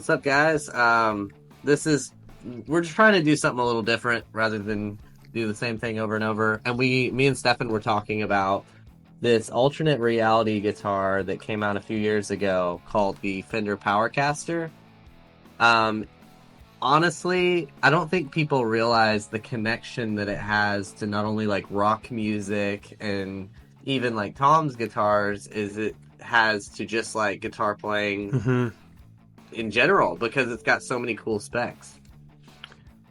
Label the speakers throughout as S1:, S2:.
S1: What's up, guys? This is we're just trying to do something a little different rather than do the same thing over and over. And me and Stefan were talking about this alternate reality guitar that came out a few years ago called the Fender Powercaster. Um, Honestly, I don't think people realize the connection that it has to not only like rock music and even like Tom's guitars, is it has to just like guitar playing
S2: hmm
S1: in general because it's got so many cool specs.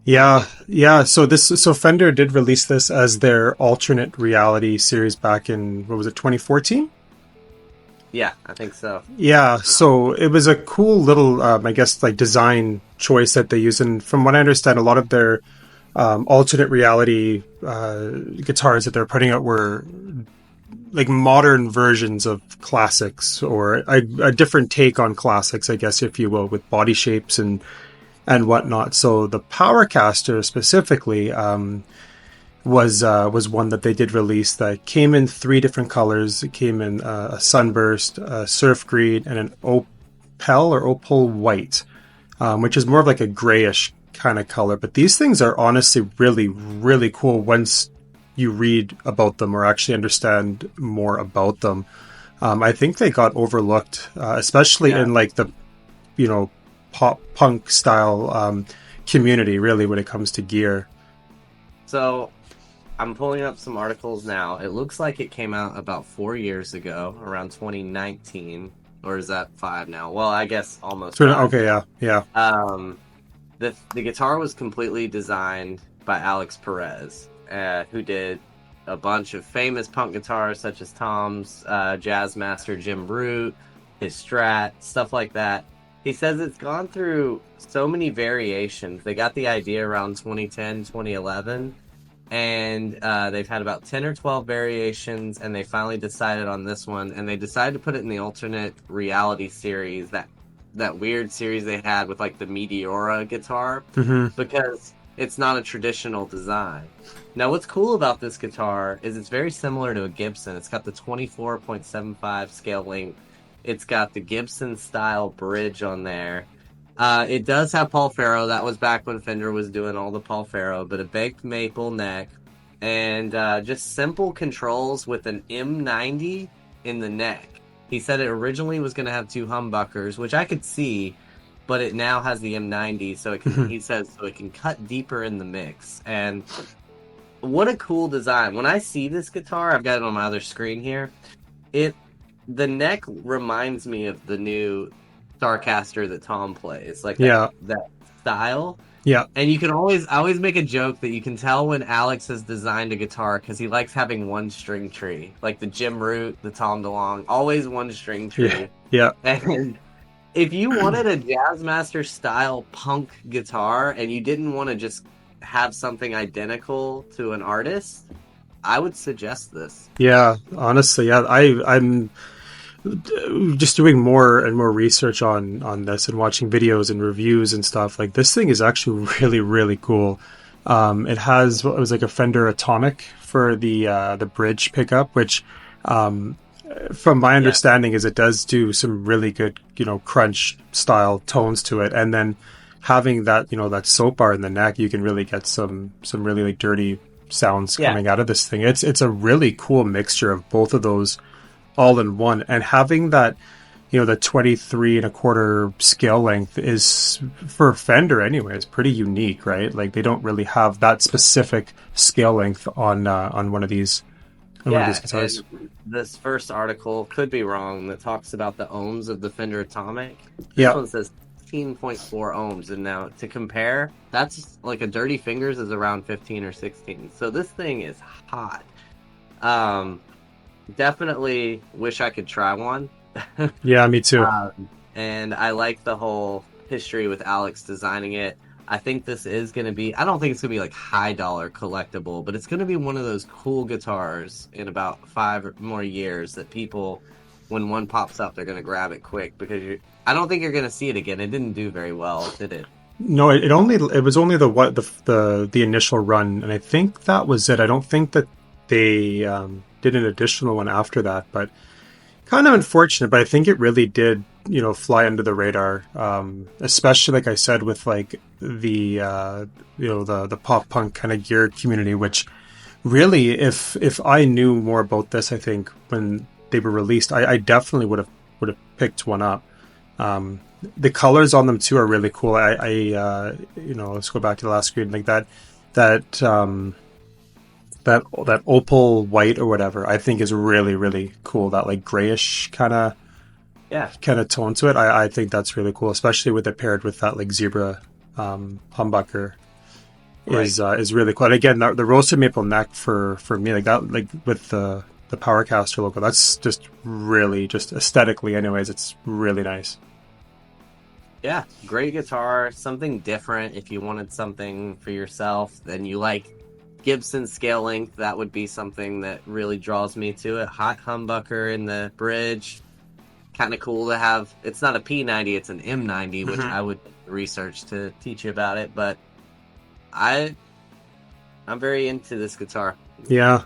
S2: Yeah. So Fender did release this as their alternate reality series back in, what was it, 2014?
S1: Yeah, I think so.
S2: Yeah. So it was a cool little, I guess, like design choice that they use. And from what I understand, a lot of their alternate reality guitars that they're putting out were like modern versions of classics, or a different take on classics, I guess, if you will, with body shapes and whatnot. So the Powercaster specifically was one that they did release that came in three different colors. It came in a sunburst, a surf green, and an opal white, which is more of like a grayish kind of color. But these things are honestly really, really cool once you read about them or actually understand more about them. I think they got overlooked, especially
S1: Yeah.
S2: in like the, you know, pop punk style community, really, when it comes to gear.
S1: So I'm pulling up some articles now. It looks like it came out about 4 years ago, around 2019, or is that five now? Well, I guess almost
S2: So,
S1: five
S2: okay,
S1: now.
S2: yeah.
S1: The guitar was completely designed by Alex Perez, who did a bunch of famous punk guitars such as Tom's Jazz Master Jim Root, his Strat, stuff like that. He says it's gone through so many variations. They got the idea around 2010, 2011, and they've had about 10 or 12 variations, and they finally decided on this one, and they decided to put it in the alternate reality series, that weird series they had with like the Meteora guitar,
S2: hmm
S1: because it's not a traditional design. Now, what's cool about this guitar is it's very similar to a Gibson. It's got the 24.75 scale length. It's got the Gibson style bridge on there. It does have Paul Ferro. That was back when Fender was doing all the Paul Ferro, but a baked maple neck and just simple controls with an M90 in the neck. He said it originally was going to have two humbuckers, which I could see, but it now has the M90, so it can. He says so it can cut deeper in the mix. And what a cool design! When I see this guitar, I've got it on my other screen here. The neck reminds me of the new Starcaster that Tom plays, like
S2: Yeah,
S1: that style.
S2: yeah,
S1: And you can I always make a joke that you can tell when Alex has designed a guitar because he likes having one string tree, like the Jim Root, the Tom DeLonge, always one string
S2: yeah,
S1: tree.
S2: yeah.
S1: And if you wanted a Jazzmaster style punk guitar and you didn't want to just have something identical to an artist, I would suggest this.
S2: Yeah, honestly, yeah, I'm just doing more and more research on this and watching videos and reviews and stuff. Like this thing is actually really, really cool. It has what was like a Fender Atomic for the bridge pickup, which from my
S1: Yeah.
S2: understanding is it does do some really good, crunch style tones to it. And then having that, that soap bar in the neck, you can really get some really like dirty sounds
S1: Yeah.
S2: coming out of this thing. It's a really cool mixture of both of those all in one. And having that, the 23 and a quarter scale length is, for Fender anyway, is pretty unique, right? Like they don't really have that specific scale length on one of these
S1: Yeah,
S2: guitars.
S1: and this first article could be wrong that talks about the ohms of the Fender Atomic. This
S2: Yeah.
S1: one says 16.4 ohms, and now to compare, that's like a Dirty Fingers is around 15 or 16. So this thing is hot. Um, Definitely wish I could try one.
S2: Yeah, me too.
S1: And I like the whole history with Alex designing it. I think this is going to be, I don't think it's going to be like high dollar collectible, but it's going to be one of those cool guitars in about 5 more years that people, when one pops up, they're going to grab it quick because I don't think you're going to see it again. It didn't do very well, did it?
S2: No, it was only the initial run, and I think that was it. I don't think that they did an additional one after that, but kind of unfortunate. But I think it really did fly under the radar, especially like I said with like the the pop punk kind of gear community, which really, if I knew more about this, I think when they were released, I definitely would have picked one up. The colors on them too are really cool. Let's go back to the last screen, like that that opal white or whatever. I think is really really cool. That like grayish
S1: Yeah,
S2: kind of tone to it. I think that's really cool, especially with it paired with that like zebra humbucker
S1: right.
S2: is really cool. And again, the roasted maple neck for me, like that, like with the Powercaster logo, that's just really just aesthetically, anyways, it's really nice.
S1: Yeah, great guitar, something different. If you wanted something for yourself, then you like Gibson scale length, that would be something that really draws me to it. Hot humbucker in the bridge, kind of cool to have. It's not a P90, it's an M90, which I would research to teach you about it. But I'm very into this guitar.
S2: Yeah.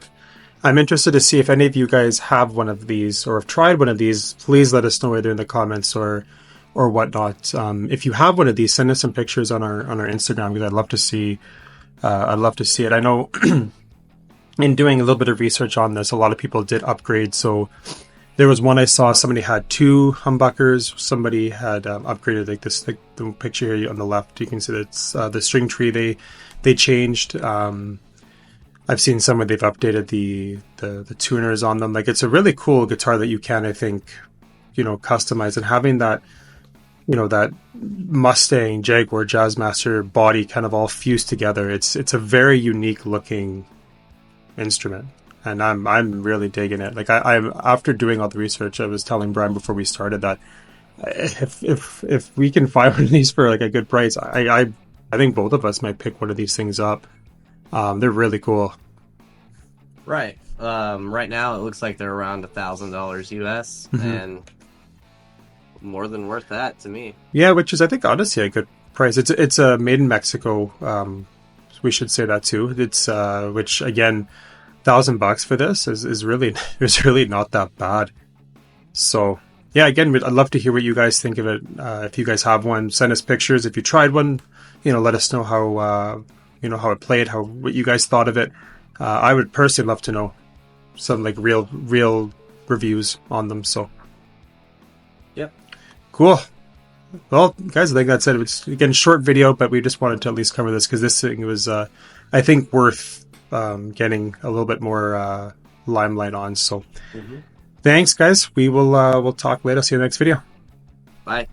S2: I'm interested to see if any of you guys have one of these or have tried one of these. Please let us know either in the comments or whatnot. If you have one of these, send us some pictures on our Instagram because I'd love to see. I'd love to see it. I know in doing a little bit of research on this, a lot of people did upgrade. So there was one I saw. Somebody had two humbuckers. Somebody had upgraded like this. Like the picture here on the left, you can see that it's the string tree. They changed. I've seen some where they've updated the tuners on them. Like it's a really cool guitar that you can, I think, customize, and having that, that Mustang, Jaguar, Jazzmaster body kind of all fused together. It's a very unique looking instrument, and I'm really digging it. Like I'm after doing all the research, I was telling Brian before we started that if we can find one of these for like a good price, I think both of us might pick one of these things up. They're really cool.
S1: Right. Right now, it looks like they're around $1,000 US, and more than worth that to me.
S2: Yeah, which is I think honestly a good price. It's made in Mexico. We should say that too. It's which again, $1,000 for this is really is really not that bad. So yeah, again, I'd love to hear what you guys think of it. If you guys have one, send us pictures. If you tried one, let us know how how it played, what you guys thought of it. I would personally love to know some like real reviews on them. So
S1: Yep.
S2: cool. Well, guys, I think that's it. It's again short video, but we just wanted to at least cover this because this thing was, I think, worth getting a little bit more limelight on. So, thanks, guys. We'll talk later. See you in the next video.
S1: Bye.